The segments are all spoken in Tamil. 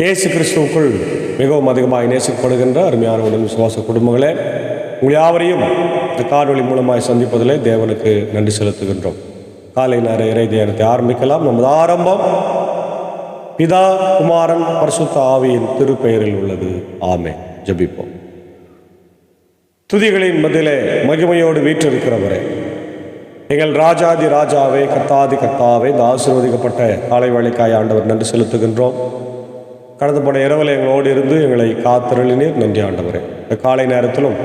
இயேசு கிறிஸ்துவுக்குள் மிகவும் அதிகமாக நேசிக்கப்படுகின்ற அருமையான உடன் விசுவாச குடும்பங்களே, உங்கள் யாவரையும் இந்த காணொளி மூலமாய் சந்திப்பதிலே தேவனுக்கு நன்றி செலுத்துகின்றோம். காலை நேர இறை தியானத்தை ஆரம்பிக்கலாம். நமது ஆரம்பம் பிதா, குமாரன், பரிசுத்த ஆவியின் திருப்பெயரில் உள்ளது. ஆமென். ஜெபிப்போம். துதிகளின் மத்தியிலே மகிமையோடு வீற்றிருக்கிறவரே, எங்கள் ராஜாதி ராஜாவே, கர்த்தாதி கர்த்தாவே, இந்த ஆசீர்வதிக்கப்பட்ட காலை வேளைக்காய் ஆண்டவர் நன்றி செலுத்துகின்றோம். கடந்த போன இரவில் எங்களோடு இருந்து எங்களை காத்திருளினீர். நன்றி ஆண்டவரே. இந்த காலை நேரத்திலும்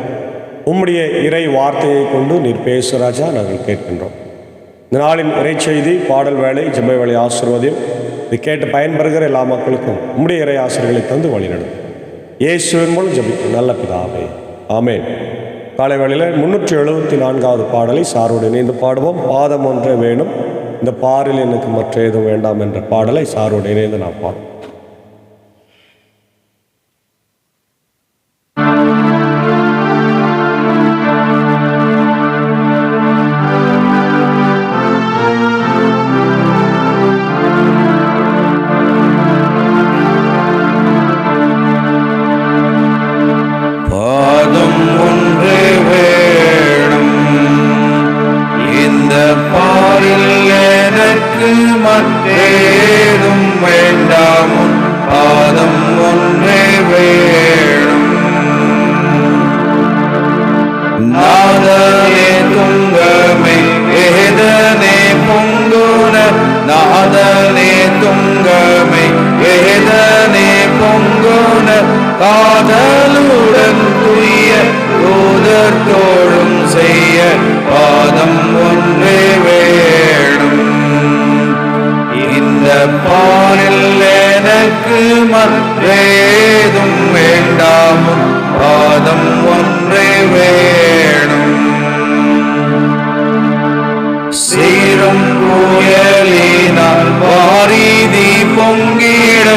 உம்முடைய இறை வார்த்தையை கொண்டு நீர் பேசு ராஜா, நாங்கள் கேட்கின்றோம். இந்த நாளின் இறை செய்தி, பாடல் வேலை, ஜெப வேலை ஆசீர்வதியும் இது கேட்டு பயன்பெறுகிற எல்லா மக்களுக்கும் உம்முடைய இறை ஆசிரியர்களை தந்து வழிநடத்தும். இயேசுவின் மூலம் ஜெபிக்கும் நல்ல பிதாவே, ஆமென். காலை வேளையில் 374வது பாடலை சாரோடு இணைந்து பாடுவோம். பாதம் ஒன்றே வேணும், இந்த பாரில் எனக்கு மற்ற ஏதும் வேண்டாம் என்ற பாடலை சாரோடு இணைந்து நான் பாடுவோம். காதலுடன் துய்ய தூதர்தோழும் செய்ய பாதம் ஒன்றே வேணும். இந்த பாரில் எனக்கு மற்றேதும் வேண்டாமும் பாதம் ஒன்றே வேணும். சீரும் புயலினால் வாரிதி பொங்கிட,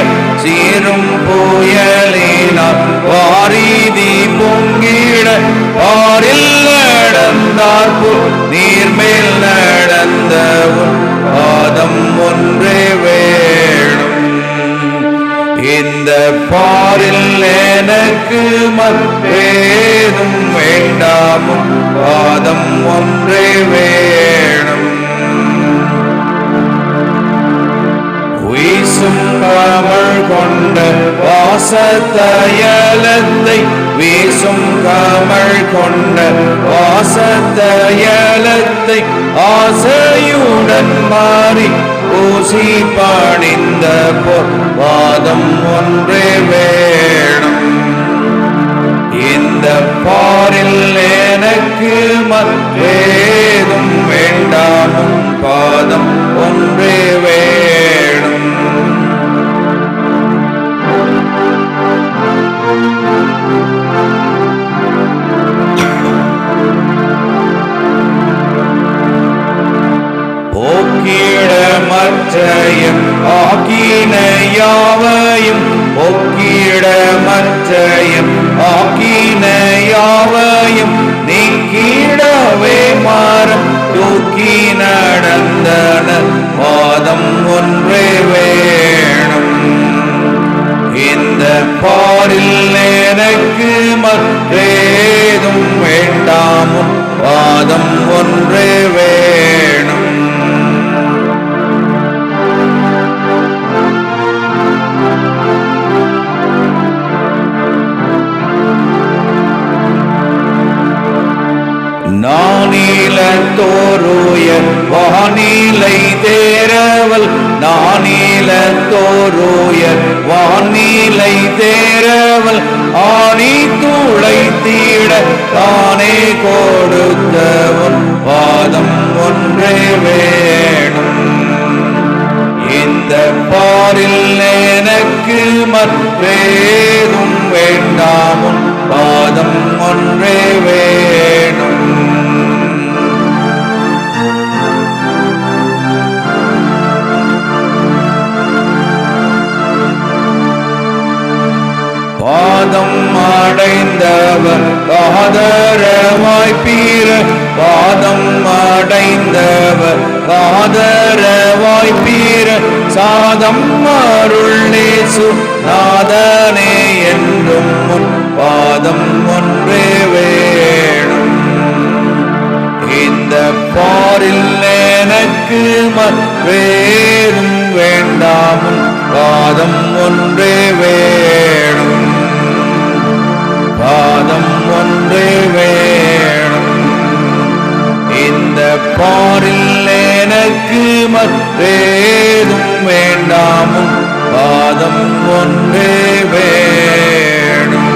சீரும் புயலினால் வாரிதி பொங்கிட, பாரில் நடந்தார்போல் நீர்மேல் நடந்த உன் பாதம் ஒன்றே வேணும். இந்த பாரில் எனக்கு மற்றேதும் வேண்டாமும் பாதம் ஒன்றே வேணும். வீசும் கமழ் கொண்ட வாசத்தயலத்தை, வீசும் கமழ் கொண்ட வாசத்தயலத்தை ஆசையுடன் மாறி பூசி பணிந்த பாதம் ஒன்றே வேணும். இந்த பாரில் எனக்கு மற்றேதும் வேண்டாமும் பாதம் ஒன்றே வேணும். போக்கிட மற்றையும் ஆக்கினையாவையும், போக்கிட மற்றையும் ஆக்கினையாவையும் நீக்கிடவே மரம் தூக்கி நடந்தன பாதம் ஒன்றே வேணும். இந்த பாரில் எனக்கு மற்றேதும் வேண்டாமும் பாதம் ஒன்றே வேணும். நானிலத்தோருய வானிலை தேரவல், நானிலத்தோருய வானிலை தேரவல் ஆணி தூளை தீட தானே கொடுத்தவன் பாதம் ஒன்றே வேணும். இந்த பாரில் எனக்கு மற்றேதும் வேண்டாமும் பாதம் ஒன்றே வேணும். பாதம் அடைந்தவர் காதரவாய்ப்பீர, பாதம் அடைந்தவர் காதரவாய்ப்பீர, சாதம் அருள் நேச இயேசு நாதனே என்றும் உன் பாதம் ஒன்றே வேணும். இந்த பாரில் எனக்கு வேறும் வேண்டாம், உன் பாதம் ஒன்றே வேணும். பாதம் ஒன்றே வேணும். இந்த பாரில் எனக்கு வேறும் வேண்டாம், உன் பாதம் ஒன்றே வேணும்.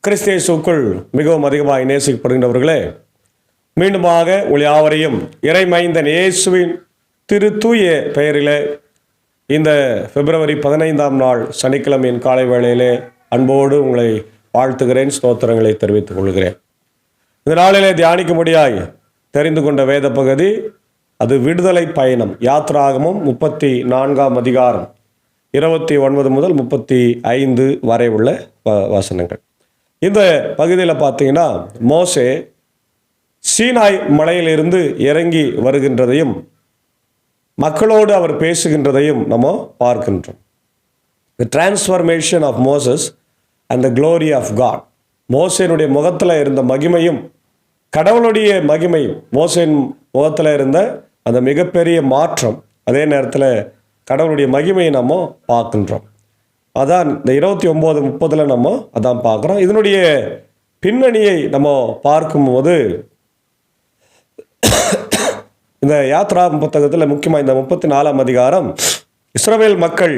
கிறிஸ்து இயேசுவுக்குள் மிகவும் அதிகமாக நேசிக்கப்படுகின்றவர்களே, மீண்டுமாக உங்கள் யாவரையும் இறைமைந்தன் இயேசுவின் திரு தூய பெயரிலே இந்த பிப்ரவரி 15ஆம் நாள் சனிக்கிழமையின் காலை வேளையிலே அன்போடு உங்களை வாழ்த்துகிறேன், ஸ்தோத்திரங்களை தெரிவித்துக் கொள்கிறேன். இந்த நாளிலே தியானிக்கும்படியாய் தெரிந்து கொண்ட வேத பகுதி அது விடுதலை பயணம், யாத்ராகமம் 34ஆம் அதிகாரம் 29 முதல் 35 வரை உள்ள வசனங்கள். இந்த பகுதியில் பார்த்தீங்கன்னா மோசே சீனாய் மலையிலிருந்து இறங்கி வருகின்றதையும் மக்களோடு அவர் பேசுகின்றதையும் நம்ம பார்க்கின்றோம். The transformation of Moses and the glory of God. மோசேனுடைய முகத்தில் இருந்த மகிமையும் கடவுளுடைய மகிமையும், மோசேன் முகத்தில் இருந்த அந்த மிகப்பெரிய மாற்றம், அதே நேரத்தில் கடவுளுடைய மகிமையை நம்ம பார்க்கின்றோம். அதான் இந்த 29-30 நம்ம அதான் பார்க்குறோம். இதனுடைய பின்னணியை நம்ம பார்க்கும்போது இந்த யாத்ரா புத்தகத்தில் முக்கியமாக இந்த 34ஆம் அதிகாரம் இஸ்ரவேல் மக்கள்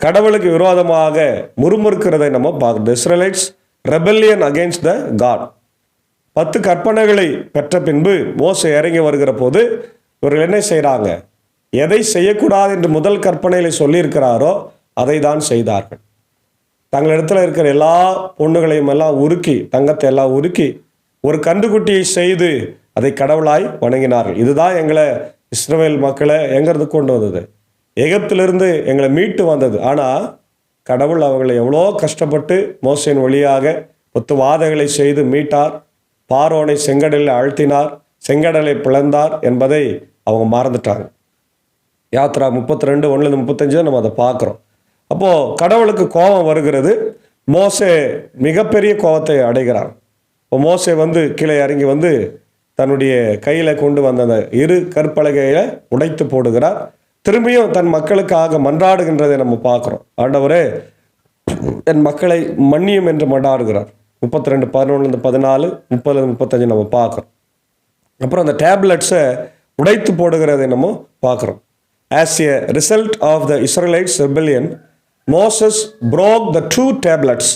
கடவுளுக்கு விரோதமாக முறுமுறுக்கிறதை நம்ம பார்க்குறோம். Israelites rebellion against the God. 10 கற்பனைகளை பெற்ற பின்பு மோசே இறங்கி வருகிற போது இவர்கள் என்ன செய்கிறாங்க? எதை செய்யக்கூடாது என்று முதல் கற்பனையில் சொல்லியிருக்கிறாரோ அதை தான் செய்தார்கள். தங்களிடத்தில் இருக்கிற எல்லா பொண்ணுகளையும் எல்லாம் உருக்கி, தங்கத்தை எல்லாம் உருக்கி ஒரு கன்றுக்குட்டியை செய்து அதை கடவுளாய் வணங்கினார்கள். இதுதான் எங்களை இஸ்ரவேல் மக்களை எங்கிறது கொண்டு வந்தது, எகிப்திலிருந்து எங்களை மீட்டு வந்தது. ஆனால் கடவுள் அவங்களை எவ்வளோ கஷ்டப்பட்டு மோசேயின் வழியாக 10 வாதைகளை செய்து மீட்டார். பார்வோனை செங்கடலில் அழுத்தினார், செங்கடலை பிளந்தார் என்பதை அவங்க மறந்துட்டாங்க. யாத்ரா 32:1-35 நம்ம அதை பார்க்குறோம். அப்போது கடவுளுக்கு கோபம் வருகிறது. மோசே மிகப்பெரிய கோபத்தை அடைகிறார். இப்போ மோசே கீழே இறங்கி தன்னுடைய கையில் கொண்டு வந்த அந்த 2 கற்பலகையை உடைத்து போடுகிறார். திரும்பியும் தன் மக்களுக்காக மன்றாடுகின்றதை நம்ம பார்க்குறோம். ஆண்டவரே என் மக்களை மன்னியும் என்று மன்றாடுகிறார். 32:11-14, 30-35 நம்ம பார்க்குறோம். அப்புறம் அந்த டேப்லெட்ஸை உடைத்து போடுகிறதை நம்ம பார்க்குறோம். As a result of the Israelites' rebellion, Moses broke the 2 tablets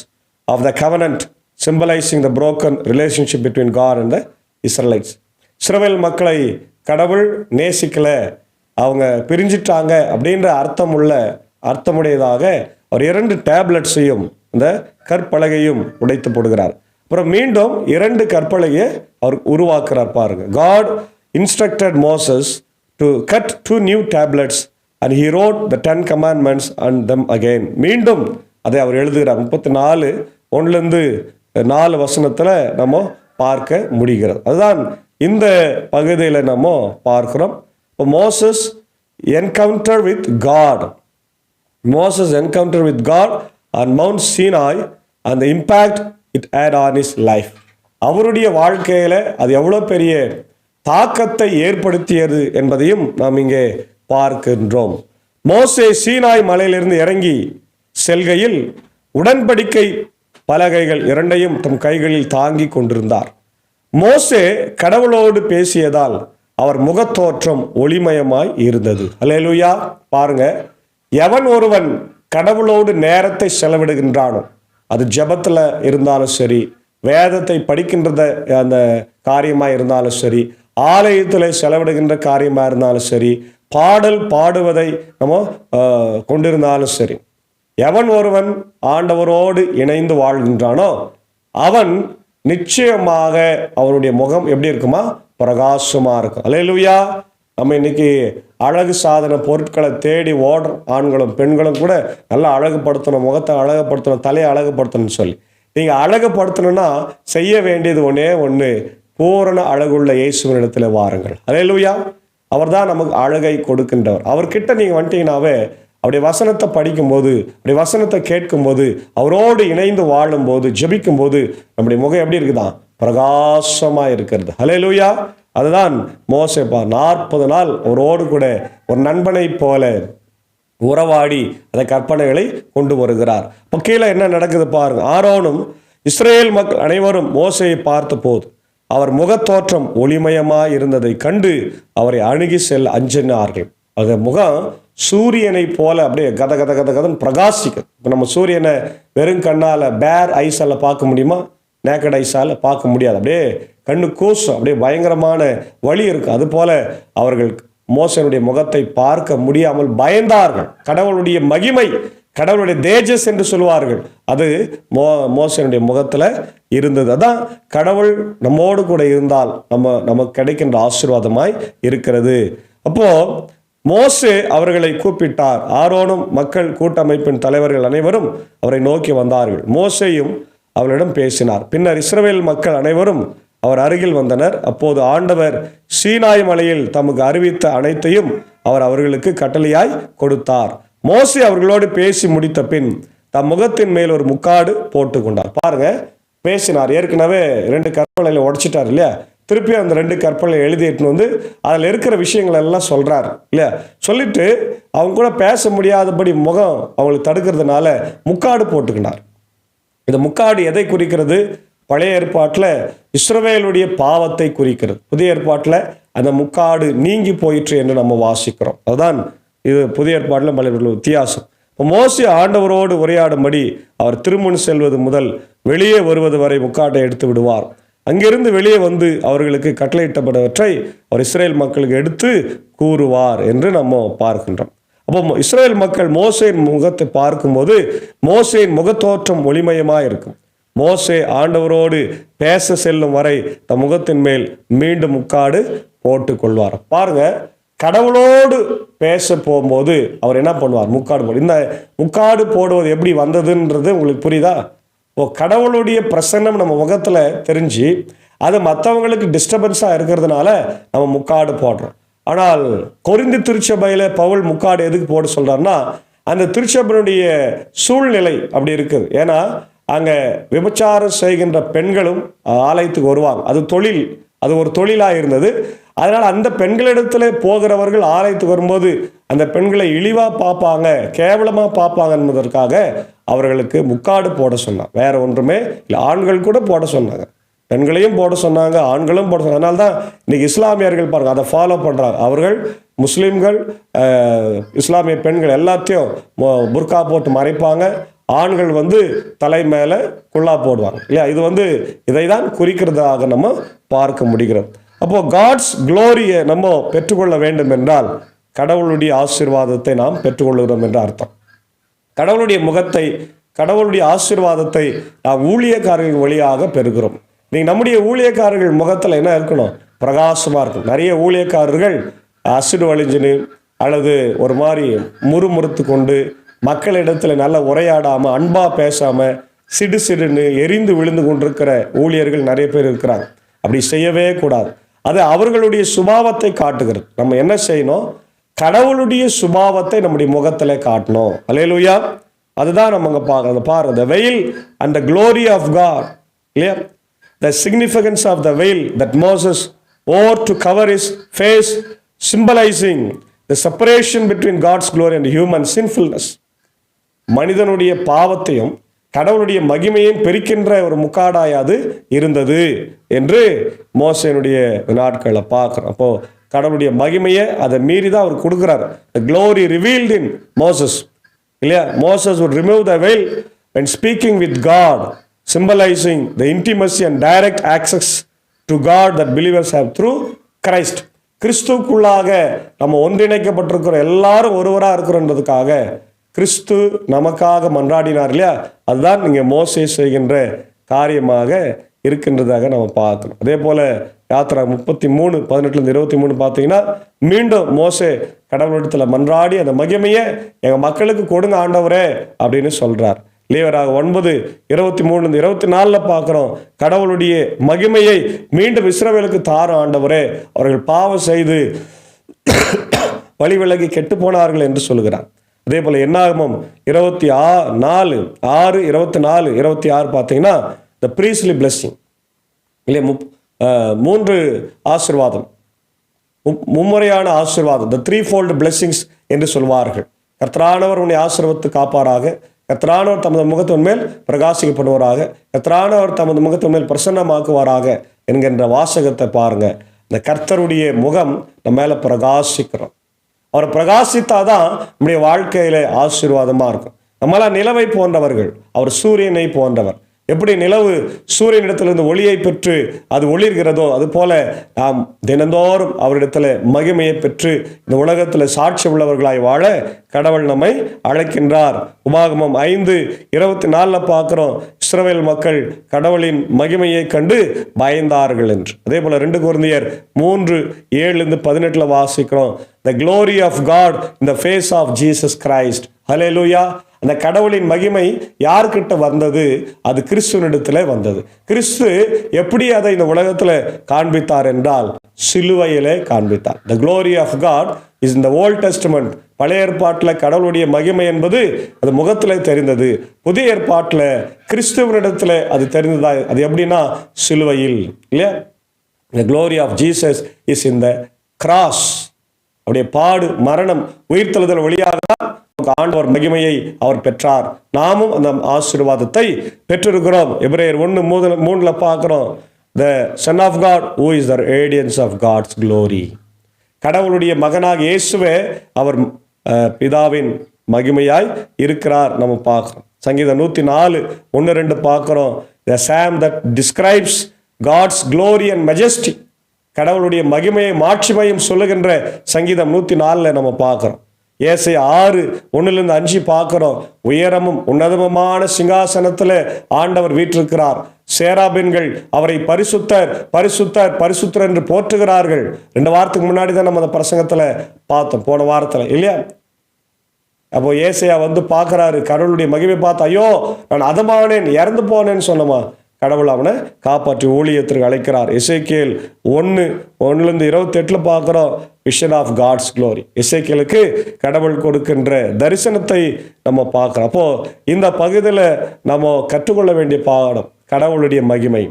of the covenant, symbolizing the broken relationship between God and the Israelites. இஸ்ரவேல் மக்களை கடவுள் நேசிக்கல, அவங்க பிரிஞ்சிட்டாங்க அப்படின்ற அர்த்தமுடையதாக அவர் 2 டேப்லெட்ஸையும் இந்த கற்பலகையும் உடைத்து போடுகிறார். அப்புறம் மீண்டும் 2 கற்பலகையை அவர் உருவாக்குறார். பாருங்க, God instructed Moses to cut 2 new tablets and he wrote the 10 commandments on them again. மீண்டும் அதை அவர் எழுதுகிறார். 34:1-4 வசனத்தில் நம்ம பார்க்க முடிகிறது. அதுதான் இந்த பகுதியில் நம்ம பார்க்கிறோம். இப்போ Moses encounter with God. Moses encounter with God on Mount Sinai and the impact it had on his life. அவருடைய வாழ்க்கையில் அது எவ்வளோ பெரிய தாக்கத்தை ஏற்படுத்தியது என்பதையும் நாம் இங்கே பார்க்கின்றோம். மோசே சீனாய் மலையிலிருந்து இறங்கி செல்கையில் உடன்படிக்கை பலகைகள் 2ஐயும் தம் கைகளில் தாங்கி கொண்டிருந்தார். மோசே கடவுளோடு பேசியதால் அவர் முகத்தோற்றம் ஒளிமயமாய் இருந்தது. அல்லேலூயா. பாருங்க, எவன் ஒருவன் கடவுளோடு நேரத்தை செலவிடுகின்றானோ, அது ஜெபத்தில் இருந்தாலும் சரி, வேதத்தை படிக்கின்றத அந்த காரியமாக இருந்தாலும் சரி, ஆலயத்தில் செலவிடுகின்ற காரியமாக இருந்தாலும் சரி, பாடல் பாடுவதை நம்ம கொண்டிருந்தாலும் சரி, எவன் ஒருவன் ஆண்டவரோடு இணைந்து வாழ்கின்றானோ அவன் நிச்சயமாக அவனுடைய முகம் எப்படி இருக்குமா? பிரகாசமாக இருக்கும். அல்லேலூயா. நம்ம இன்னைக்கு அழகு சாதன பொருட்களை தேடி ஓடுற ஆண்களும் பெண்களும் கூட நல்லா அழகுபடுத்தணும், முகத்தை அழகுபடுத்தணும், தலையை அழகுபடுத்தணும்னு சொல்லி. நீங்கள் அழகுபடுத்தணும்னா செய்ய வேண்டியது ஒன்றே ஒன்று, பூரண அழகுள்ள இயேசுவினிடத்தில் வாருங்கள். அல்லேலூயா. அவர் தான் நமக்கு அழகை கொடுக்கின்றவர். அவர்கிட்ட நீங்கள் வந்துட்டீங்கன்னாவே அவருடைய வசனத்தை படிக்கும்போது, அவருடைய வசனத்தை கேட்கும்போது, அவரோடு இணைந்து வாழும்போது, ஜெபிக்கும்போது நம்முடைய முகம் எப்படி இருக்குதான்? பிரகாசமாக இருக்கிறது. அல்லேலூயா. அதுதான் மோசே 40 நாள் அவரோடு கூட ஒரு நண்பனை போல உறவாடி அந்த கற்பனைகளை கொண்டு வருகிறார். இப்போ கீழே என்ன நடக்குது பாருங்க. ஆரோனும் இஸ்ரேல் மக்கள் அனைவரும் மோசையை பார்த்த போது அவர் முகத்தோற்றம் ஒளிமயமாய் இருந்ததை கண்டு அவரை அணுகி செல்ல அஞ்சினார்கள். அது முகம் சூரியனை போல அப்படியே கத கத கத கதன்னு பிரகாசிக்குது. இப்போ நம்ம சூரியனை வெறும் கண்ணால் பேர் ஐஸால் பார்க்க முடியுமா? நேக்கட் ஐஸால் பார்க்க முடியாது. அப்படியே கண்ணு கூசும், அப்படியே பயங்கரமான வலி இருக்கு. அதுபோல அவர்கள் மோசனுடைய முகத்தை பார்க்க முடியாமல் பயந்தார்கள். கடவுளுடைய மகிமை, கடவுளுடைய தேஜஸ் என்று சொல்வார்கள், அது மோசனுடைய முகத்தில் இருந்தது. அதான் கடவுள் நம்மோடு கூட இருந்தால் நமக்கு கிடைக்கின்ற ஆசீர்வாதமாய் இருக்கிறது. அப்போ மோசே அவர்களை கூப்பிட்டார். ஆரோனும் மக்கள் கூட்டமைப்பின் தலைவர்கள் அனைவரும் அவரை நோக்கி வந்தார்கள். மோசேயும் அவர்களிடம் பேசினார். பின்னர் இஸ்ரவேல் மக்கள் அனைவரும் அவர் அருகில் வந்தனர். அப்போது ஆண்டவர் சீனாய் மலையில் தமக்கு அறிவித்த அனைத்தையும் அவர் அவர்களுக்கு கட்டளையாய் கொடுத்தார். மோசே அவர்களோடு பேசி முடித்த பின் தம் முகத்தின் மேல் ஒரு முக்காடு போட்டு கொண்டார். பாருங்க, பேசினார். ஏற்கனவே 2 கற்பனைகளை உடைச்சிட்டார் இல்லையா? திருப்பி அந்த 2 கற்பனை எழுதிட்டு வந்து அதில் இருக்கிற விஷயங்கள் எல்லாம் சொல்றாரு இல்லையா? சொல்லிட்டு அவங்க கூட பேச முடியாதபடி முகம் அவங்களுக்கு தடுக்கிறதுனால முக்காடு போட்டுக்கினார். இந்த முக்காடு எதை குறிக்கிறது? பழைய ஏற்பாட்டில் இஸ்ரவேலுடைய பாவத்தை குறிக்கிறது. புதிய ஏற்பாட்டில் அந்த முக்காடு நீங்கி போயிற்று என்று நம்ம வாசிக்கிறோம். அதுதான் இது புதிய ஏற்பாட்டில் பல வித்தியாசம். இப்போ மோசே ஆண்டவரோடு உரையாடும்படி அவர் திருமுன் செல்வது முதல் வெளியே வருவது வரை முக்காட்டை எடுத்து விடுவார். அங்கிருந்து வெளியே வந்து அவர்களுக்கு கட்டளையிட்டப்பட்டவற்றை அவர் இஸ்ரேல் மக்களுக்கு எடுத்து கூறுவார் என்று நம்ம பார்க்கின்றோம். அப்போ இஸ்ரேல் மக்கள் மோசேயின் முகத்தை பார்க்கும்போது மோசேயின் முகத்தோற்றம் ஒளிமயமாக இருக்கும். மோசே ஆண்டவரோடு பேச செல்லும் வரை தம் முகத்தின் மேல் மீண்டும் முக்காடு போட்டு கொள்வார். பாருங்க, கடவுளோடு பேச போகும்போது அவர் என்ன பண்ணுவார்? முக்காடு போடு. இந்த முக்காடு போடுவது எப்படி வந்ததுன்றது உங்களுக்கு புரியுதா? கடவுளுடைய பிரசன்னம் நம்ம முகத்தில் தெரிஞ்சு அது மற்றவங்களுக்கு டிஸ்டர்பன்ஸாக இருக்கிறதுனால நம்ம முக்காடு போடுறோம். ஆனால் கொரிந்து திருச்சபையில் பவுல் முக்காடு எதுக்கு போட சொல்றாருன்னா, அந்த திருச்சபையினுடைய சூழ்நிலை அப்படி இருக்குது. ஏன்னா அங்கே விபச்சாரம் செய்கின்ற பெண்களும் ஆலயத்துக்கு வருவாங்க. அது ஒரு தொழிலாக இருந்தது. அதனால் அந்த பெண்களிடத்துல போகிறவர்கள் ஆலயத்துக்கு வரும்போது அந்த பெண்களை இழிவாக பார்ப்பாங்க, கேவலமாக பார்ப்பாங்க என்பதற்காக அவர்களுக்கு முக்காடு போட சொன்னாங்க. வேற ஒன்றுமே இல்லை. ஆண்கள் கூட போட சொன்னாங்க, பெண்களையும் போட சொன்னாங்க, ஆண்களும் போட சொன்னாங்க. அதனால தான் இன்னைக்கு இஸ்லாமியர்கள் பாருங்க அதை ஃபாலோ பண்ணுறாங்க. அவர்கள் முஸ்லீம்கள், இஸ்லாமிய பெண்கள் எல்லாத்தையும் புர்கா போட்டு மறைப்பாங்க. ஆண்கள் தலை மேலே குல்லா போடுவாங்க இல்லையா? இது இதை தான் குறிக்கிறதாக நம்ம பார்க்க முடிகிறது. அப்போ காட்ஸ் க்ளோரியை நம்ம பெற்றுக்கொள்ள வேண்டும் என்றால் கடவுளுடைய ஆசீர்வாதத்தை நாம் பெற்றுக்கொள்கிறோம் என்ற அர்த்தம். கடவுளுடைய முகத்தை, கடவுளுடைய ஆசீர்வாதத்தை நாம் ஊழியக்காரர்கள் வழியாக பெறுகிறோம். நீங்கள் நம்முடைய ஊழியக்காரர்கள் முகத்தில் என்ன இருக்கணும்? பிரகாசமாக இருக்கும். நிறைய ஊழியக்காரர்கள் அசிடு வழிஞ்சுன்னு அல்லது ஒரு மாதிரி முறுமுறுத்து கொண்டு மக்களிடத்தில் நல்ல உரையாடாமல் அன்பாக பேசாமல் சிடுன்னு எரிந்து விழுந்து கொண்டிருக்கிற ஊழியர்கள் நிறைய பேர் இருக்கிறாங்க. அப்படி செய்யவே கூடாது. அது அவர்களுடைய சுபாவத்தை காட்டுகிறது. நம்ம என்ன செய்யணும்? கடவுளுடைய சுபாவத்தை நம்முடைய முகத்தில் காட்டணும். அல்லேலூயா. அதுதான் நம்ம அங்கே பார்க்கறது. பாருங்க, the veil and the glory of God, இல்லையா? The significance of the veil that Moses wore to cover his face, symbolizing the separation between God's glory and human sinfulness. மனிதனுடைய பாவத்தையும் கடவுளுடைய மகிமையும் பிரிக்கின்ற ஒரு முக்காடாயாது இருந்தது என்று மோசேனுடைய நாட்களை பார்க்குறோம். அப்போ கடவுளுடைய மகிமையை அதை மீறி தான் அவர் கொடுக்குறார். The glory revealed in Moses, இல்லையா? Moses would remove the veil when speaking with God, symbolizing the intimacy and direct access to God that believers have through Christ. கிறிஸ்துக்குள்ளாக நம்ம ஒன்றிணைக்கப்பட்டிருக்கிற எல்லாரும் ஒருவராக இருக்கிறன்றதுக்காக கிறிஸ்து நமக்காக மன்றாடினார் இல்லையா? அதுதான் இங்கே மோசே செய்கின்ற காரியமாக இருக்கின்றதாக நம்ம பார்க்கணும். அதே போல யாத்திரா 33:18-23 பார்த்தீங்கன்னா மீண்டும் மோசே கடவுளிடத்தில் மன்றாடி அந்த மகிமையை எங்கள் மக்களுக்கு கொடுங்க ஆண்டவரே அப்படின்னு சொல்றார். லேவியராக 9:23-24 பார்க்கிறோம், கடவுளுடைய மகிமையை மீண்டும் இஸ்ரவேலுக்கு தாரும் ஆண்டவரே, அவர்கள் பாவம் செய்து வழி விலகி கெட்டு போனார்கள் என்று சொல்கிறார். அதே போல என்னாகமம் 24:6-26 பார்த்தீங்கன்னா the priestly blessing இல்லையா, 3 ஆசீர்வாதம், மும்முறையான ஆசீர்வாதம், the threefold blessings என்று சொல்வார்கள். கர்த்தரானவர் உன்னை ஆசீர்வதித்து காப்பாராக, கர்த்தரானவர் தமது முகத்தின் மேல் பிரகாசிக்கப்படுவாராக, கர்த்தரானவர் தமது முகத்தின் மேல் பிரசன்னமாக்குவாராக என்கின்ற வாசகத்தை பாருங்க. இந்த கர்த்தருடைய முகம் நம்ம மேல பிரகாசிக்கிறோம். அவர் பிரகாசித்தாதான் நம்முடைய வாழ்க்கையில ஆசீர்வாதமா இருக்கும். நம்மளாம் நிலவை போன்றவர்கள், அவர் சூரியனை போன்றவர். எப்படி நிலவு சூரியனிடத்திலிருந்து ஒளியை பெற்று அது ஒளிர்கிறதோ அது போல நாம் தினந்தோறும் அவரிடத்துல மகிமையை பெற்று இந்த உலகத்தில் சாட்சி உள்ளவர்களாய் வாழ கடவுள் நம்மை அழைக்கின்றார். உபாகமம் 5:24 பார்க்கிறோம், இஸ்ரவேல் மக்கள் கடவுளின் மகிமையை கண்டு பயந்தார்கள் என்று. அதே போல 2 கொரிந்தியர் 3:7-18 வாசிக்கிறோம், the glory of God in the face of Jesus Christ. ஹல்லேலூயா. அந்த கடவுளின் மகிமை யார்கிட்ட வந்தது? அது கிறிஸ்துவனிடத்துல வந்தது. கிறிஸ்து எப்படி அதை இந்த உலகத்துல காண்பித்தார் என்றால் சிலுவையிலே காண்பித்தார். The glory of God is in the Old Testament. பழைய ஏற்பாட்டில் கடவுளுடைய மகிமை என்பது அது முகத்திலே தெரிந்தது. புதிய ஏற்பாட்டில் கிறிஸ்துவனிடத்துல அது தெரிந்ததா? அது எப்படின்னா சிலுவையில், இல்லையா? The glory of Jesus is in the cross. அவருடைய பாடு, மரணம், உயிர்த்தெழுதல் வழியாக ஆண்டவர் மகிமையை அவர் பெற்றார். நாமும் அந்த ஆசீர்வாதத்தை பெற்றிருக்கிறோம். எபிரேயர் 1:3 பார்க்கிறோம், the son of God who is the radiance of God's glory. கடவுளுடைய மகனாக இயேசுவே அவர் பிதாவின் மகிமையாய் இருக்கிறார் நம்ம பார்க்கிறோம். சங்கீதம் 104:1-2 பார்க்கிறோம், the psalm that describes God's glory and majesty. கடவுளுடைய மகிமையை மாட்சிமையும் சொல்லுகின்ற சங்கீதம் 104 நம்ம பார்க்கிறோம். ஏசாயா 6:1-5 பார்க்கிறோம், உயரமும் உன்னதமுமான சிங்காசனத்தில் ஆண்டவர் வீற்றிருக்கிறார். சேராபின்கள் அவரை பரிசுத்தர் பரிசுத்தர் பரிசுத்தர் என்று போற்றுகிறார்கள். 2 வாரத்துக்கு முன்னாடி தான் நம்ம அந்த பிரசங்கத்தில் பார்த்தோம், போன வாரத்தில், இல்லையா? அப்போ ஏசாயா பார்க்கிறாரு, கடவுளுடைய மகிமை பார்த்து, ஐயோ நான் அதமானேன், இறந்து போனேன்னு சொன்னமா, கடவுள் அவனை காப்பாற்றி ஊழியத்திற்கு அழைக்கிறார். எசேக்கியேல் 1:1-28 பார்க்கிறோம், விஷன் ஆஃப் காட்ஸ் க்ளோரி. எசேக்கியேலுக்கு கடவுள் கொடுக்கின்ற தரிசனத்தை நம்ம பார்க்கிறோம். அப்போ இந்த பகுதியில் நம்ம கற்றுக்கொள்ள வேண்டிய பாடம் கடவுளுடைய மகிமை.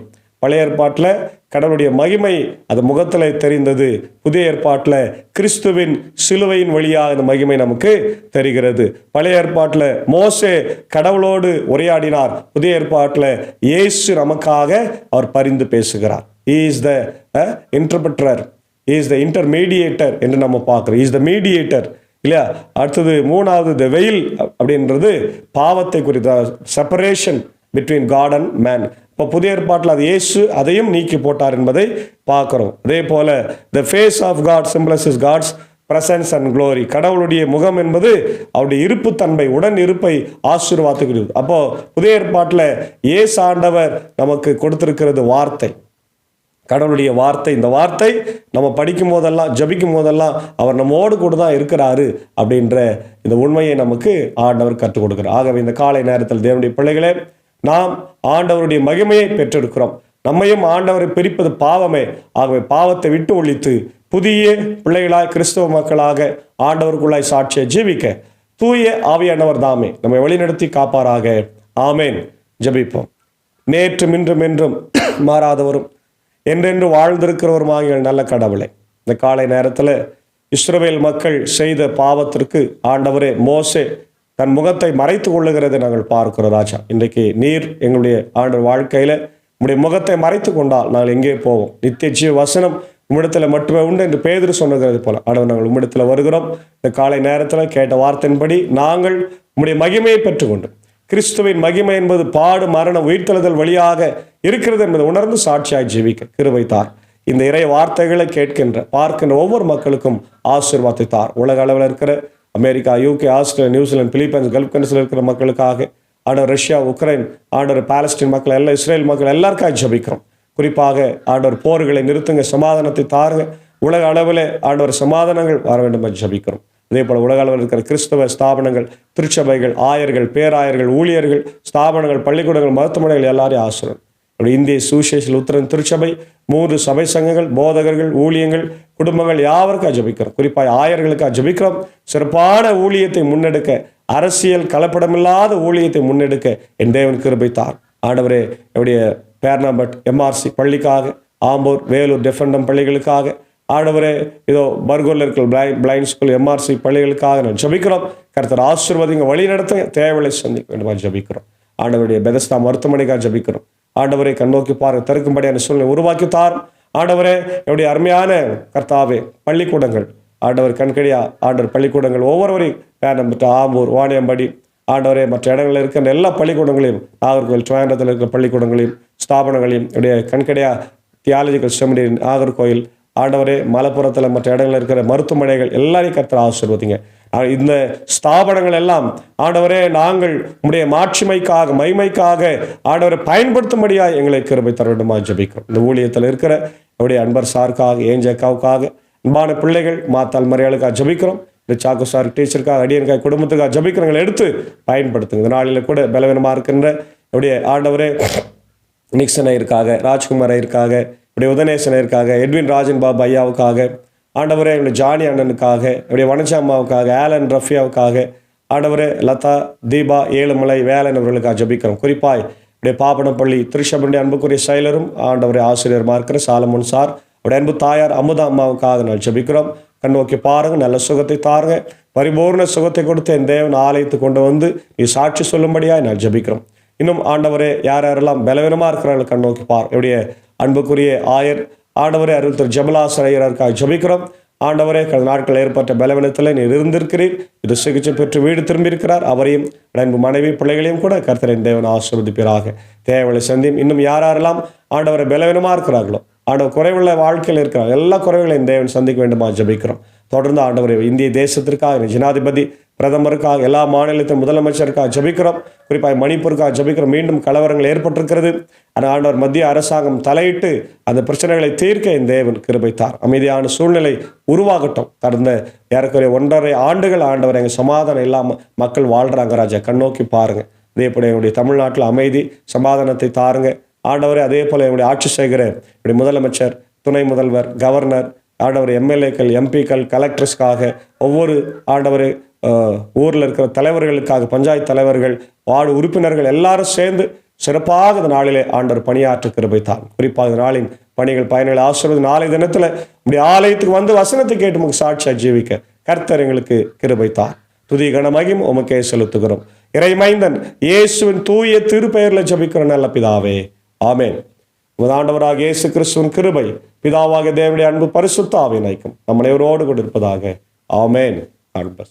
பழைய ஏற்பாட்டில் கடவுளுடைய மகிமை அது முகத்தில் தெரிந்தது. புதிய ஏற்பாட்டில் கிறிஸ்துவின் சிலுவையின் வழியாக இந்த மகிமை நமக்கு தெரிகிறது. பழைய ஏற்பாட்டில் மோசே கடவுளோடு உரையாடினார். புதிய ஏற்பாட்டில் இயேசு நமக்காக அவர் பரிந்து பேசுகிறார். He is the interpreter, he is the intermediator என்று நம்ம பார்க்கிறோம். He is the mediator, இல்லையா? அடுத்தது 3வது the veil அப்படின்றது பாவத்தை குறித்த separation between God and man. இப்போ புதிய ஏற்பாட்டில் அது இயேசு அதையும் நீக்கி போட்டார் என்பதை பார்க்கிறோம். அதே போல the face of God symbolizes God's presence and glory. கடவுளுடைய முகம் என்பது அவருடைய இருப்பு தன்மை, உடன் இருப்பை ஆசீர்வாதத்துகிறது. அப்போ புதிய ஏற்பாட்டில் இயேசு ஆண்டவர் நமக்கு கொடுத்திருக்கிறது வார்த்தை, கடவுளுடைய வார்த்தை. இந்த வார்த்தை நம்ம படிக்கும் போதெல்லாம், ஜபிக்கும் போதெல்லாம் அவர் நம்மோடு கூட தான் இருக்கிறாரு அப்படின்ற இந்த உண்மையை நமக்கு ஆண்டவர் கற்றுக் கொடுக்கிறார். ஆகவே இந்த காலை நேரத்தில் தேவனுடைய பிள்ளைகளே, நாம் ஆண்டவருடைய மகிமையை பெற்றிருக்கிறோம். நம்மையும் ஆண்டவரை பிரிப்பது பாவமே. ஆகவே பாவத்தை விட்டு ஒழித்து புதிய பிள்ளைகளாய் கிறிஸ்தவ மக்களாக ஆண்டவருக்குள்ளாய் சாட்சியை ஜீவிக்க தூய ஆவியானவர் தாமே நம்மை வழிநடத்தி காப்பாராக. ஆமேன். ஜெபிப்போம். நேற்றும் இன்றும் என்றும் மாறாதவரும் என்றென்று வாழ்ந்திருக்கிறவருமாகிய நல்ல கடவுளே, இந்த காலை நேரத்தில் இஸ்ரவேல் மக்கள் செய்த பாவத்திற்கு ஆண்டவரே மோசே தன் முகத்தை மறைத்து கொள்ளுகிறதை நாங்கள் பார்க்கிறோம். ராஜா, இன்றைக்கு நீர் எங்களுடைய ஆண்டவர் வாழ்க்கையில உங்களுடைய முகத்தை மறைத்து கொண்டால் நாங்கள் எங்கே போவோம்? நித்திய ஜீவ வசனம் உம்மிடத்தில் மட்டுமே உண்டு என்று பேதுரு சொன்னது போல ஆண்டவர் நாங்கள் உம்மிடத்தில் வருகிறோம். இந்த காலை நேரத்தில் கேட்ட வார்த்தையின்படி நாங்கள் உம்முடைய மகிமையை பெற்றுக்கொண்டு கிறிஸ்துவின் மகிமை என்பது பாடு, மரணம், உயிர்த்தெழுதல் வழியாக இருக்கிறது என்பதை உணர்ந்து சாட்சியாய் ஜீவிக்க கிருபை தார். இந்த இறை வார்த்தைகளை கேட்கின்ற பார்க்கின்ற ஒவ்வொரு மக்களுக்கும் ஆசீர்வாதத்தை தார். உலக அளவில் இருக்கிற America, UK, Australia, New Zealand, Philippines, gulf கண்ட்ரியில் இருக்கிற மக்களுக்காக ஆண்டவர் ரஷ்யா, உக்ரைன், ஆண்டவர் பாலஸ்தீன் மக்கள் எல்லாம், இஸ்ரேல் மக்கள் எல்லாருக்காக ஜெபிக்கிறோம். குறிப்பாக ஆண்டவர் போர்களை நிறுத்துங்க, சமாதானத்தை தாருங்க. உலக அளவில் ஆண்டவர் சமாதானங்கள் வர வேண்டும் என்று ஜெபிக்கிறோம். அதே போல உலக அளவில் இருக்கிற கிறிஸ்தவ ஸ்தாபனங்கள், திருச்சபைகள், ஆயர்கள், பேராயர்கள், ஊழியர்கள், ஸ்தாபனங்கள், பள்ளிக்கூடங்கள், மருத்துவமனைகள் எல்லாரையும் ஆசிரியர். இந்திய சுவிசேஷ லுத்தரன் திருச்சபை, 3 சபை சங்கங்கள், போதகர்கள், ஊழியங்கள், குடும்பங்கள் யாவருக்காக ஜெபிக்கிறோம். குறிப்பாக ஆயர்களுக்காக ஜெபிக்கிறோம். சிறப்பான ஊழியத்தை முன்னெடுக்க, அரசியல் கலப்படமில்லாத ஊழியத்தை முன்னெடுக்க என் தேவன் கிருபை தார். ஆண்டவரே, என்னுடைய பேர்னாம்பட் எம்ஆர்சி பள்ளிக்காக, ஆம்பூர், வேலூர் டெஃபண்டம் பள்ளிகளுக்காக, ஆண்டவரே இதோ பர்கூரில் இருக்கிற பிளைண்ட் ஸ்கூல் எம்ஆர்சி பள்ளிகளுக்காக நான் ஜெபிக்கிறோம். கர்த்தர் ஆசீர்வதிங்க, வழி நடத்துங்க, தேவையை சந்திக்க வேண்டுமா ஜெபிக்கிறோம். ஆண்டவருடைய பெதஸ்தா மருத்துவமனைக்காக ஜெபிக்கிறோம். ஆண்டவரை கண்ணோக்கி பாருங்க, திறக்கும்படியான சூழ்நிலை உருவாக்கி தார். ஆண்டவரே, என்னுடைய அருமையான கர்த்தாவே பள்ளிக்கூடங்கள், ஆண்டவர் கண்கடியா ஆண்டவர் பள்ளிக்கூடங்கள் ஒவ்வொருவரையும் பேரம்பட்டு, ஆம்பூர், வாணியம்படி, ஆண்டவரே மற்ற இடங்களில் இருக்கிற எல்லா பள்ளிக்கூடங்களையும், நாகர்கோவில், ட்ரிவாண்ட்ரத்தில் இருக்கிற பள்ளிக்கூடங்களையும் ஸ்தாபனங்களையும், என்னுடைய கண்கடியா தியாலஜிக்கல் செமினரி நாகர்கோவில், ஆண்டவரே மலப்புறத்தில் மற்ற இடங்களில் இருக்கிற மருத்துவமனைகள் எல்லாரையும் கர்த்தர் ஆசீர்வதிங்க. இந்த ஸ்தாபனங்கள் எல்லாம் ஆண்டவரே நாங்கள் உம்முடைய மாட்சிமைக்காக, மகிமைக்காக ஆண்டவரை பயன்படுத்தும்படியாக எங்களை கிருபை தர வேண்டுமா ஜெபிக்கிறோம். இந்த ஊழியத்தில் இருக்கிற என்னுடைய அன்பர் சாருக்காக, ஏஞ்சக்காவுக்காக, அன்பான பிள்ளைகள், மாத்தாள் மரியாளுக்காக ஜெபிக்கிறோம். இந்த சாக்கு சார் டீச்சருக்காக, அடியனுக்காக, குடும்பத்துக்காக ஜெபிக்கிறவங்களை எடுத்து பயன்படுத்துங்க. இந்த நாளில் கூட பலவீனமாக இருக்கின்ற என்னுடைய ஆண்டவரே நிக்சன் ஐயருக்காக, ராஜ்குமார் ஐயருக்காக, இப்படி உதனேசன் ஐயருக்காக, எட்வின் ராஜன் பாபு ஐயாவுக்காக, ஆண்டவரே என்னுடைய ஜானி அண்ணனுக்காக, என்னுடைய வனஜாமாவுக்காக, ஆலன் ரஃபியாவுக்காக, ஆண்டவரே லதா, தீபா, ஏழுமலை, வேலன் அவர்களுக்காக ஜெபிக்கிறோம். குறிப்பாய் இப்படிய பாப்பனப்பள்ளி திருச்சபனுடைய அன்புக்குரிய செயலரும் ஆண்டவரே ஆசிரியருமா இருக்கிற சாலமோன் சார், அவருடைய அன்பு தாயார் அமுதா அம்மாவுக்காக நான் ஜெபிக்கிறோம். கண்ணோக்கி பாருங்க, நல்ல சுகத்தை தாருங்க, பரிபூர்ண சுகத்தை கொடுத்து என் தேவன் ஆலயத்தை கொண்டு வந்து நீ சாட்சி சொல்லும்படியாக நான் ஜெபிக்கிறோம். இன்னும் ஆண்டவரே யார் யாரெல்லாம் பலவீனமாக இருக்கிறார்கள் கண்ணோக்கி பார். என்னுடைய அன்புக்குரிய ஆயர் ஆண்டவரே அருள் திரு ஜெபலாசர் ஐயருக்காக ஜெபிக்கிறோம். ஆண்டவரே கடந்த நாட்கள் ஏற்பட்ட பலவீனத்தில் நீர் இருந்திருக்கிறீர், இது சிகிச்சை பெற்று வீடு திரும்பியிருக்கிறார். அவரையும் அன்பு மனைவி பிள்ளைகளையும் கூட கர்த்தரின் தேவன் ஆசீர்வதிப்பீராக. தேவைகளை சந்தியும். இன்னும் யாரெல்லாம் ஆண்டவரை பலவீனமாக இருக்கிறார்களோ, ஆண்டவர் குறைவுள்ள வாழ்க்கையில் இருக்கிறாங்க, எல்லா குறைவுகளையும் தேவன் சந்திக்க வேண்டுமா ஜெபிக்கிறோம். தொடர்ந்து ஆண்டவரை இந்திய தேசத்திற்காக, ஜனாதிபதி, பிரதமருக்காக, எல்லா மாநிலத்தின் முதலமைச்சருக்காக ஜெபிக்கிறோம். குறிப்பாக மணிப்பூருக்காக ஜெபிக்கிறோம். மீண்டும் கலவரங்கள் ஏற்பட்டிருக்கிறது. ஆனால் ஆண்டவர் மத்திய அரசாங்கம் தலையிட்டு அந்த பிரச்சனைகளை தீர்க்க இந்த தேவன் கிருபைத்தார். அமைதியான சூழ்நிலை உருவாகட்டும். கடந்த ஏறக்குறைய 1.5 ஆண்டுகள் ஆண்டவர் எங்கள் சமாதானம் இல்லாமல் மக்கள் வாழ்கிறாங்க ராஜா, கண்ணோக்கி பாருங்க. அதே போல எங்களுடைய தமிழ்நாட்டில் அமைதி சமாதானத்தை தாருங்க ஆண்டவரே. அதே போல எங்களுடைய ஆட்சி செய்கிற இப்படி முதலமைச்சர், துணை முதல்வர், கவர்னர், ஆண்டவர் எம்எல்ஏக்கள், எம்பிக்கள், கலெக்டர்ஸ்க்காக, ஒவ்வொரு ஆண்டவர் ஊரில் இருக்கிற தலைவர்களுக்காக, பஞ்சாயத்து தலைவர்கள், வார்டு உறுப்பினர்கள் எல்லாரும் சேர்ந்து சிறப்பாக இந்த நாளிலே ஆண்டவர் பணியாற்ற கிருபை தாரும். குறிப்பாக இந்த நாளின் பணிகள், பயணிகள் ஆசீர்வாத நாளை தினத்தில் இப்படி ஆலயத்துக்கு வந்து வசனத்தை கேட்டு நமக்கு சாட்சியாக ஜீவிக்க கர்த்தர் எங்களுக்கு கிருபை தார். துதி கனமகிம் உமக்கே செலுத்துகிறோம். இறைமைந்தன் இயேசுவின் தூய திருப்பெயரில் ஜெபிக்கிற நல்ல பிதாவே, ஆமென். ஆண்டவராக இயேசு கிறிஸ்துவின் கிருபை, பிதாவாக தேவனுடைய அன்பு, பரிசுத்த ஆவியின் ஐக்கியம் நம் அனைவரோடு கூட இருப்பதாக. ஆமென். God bless.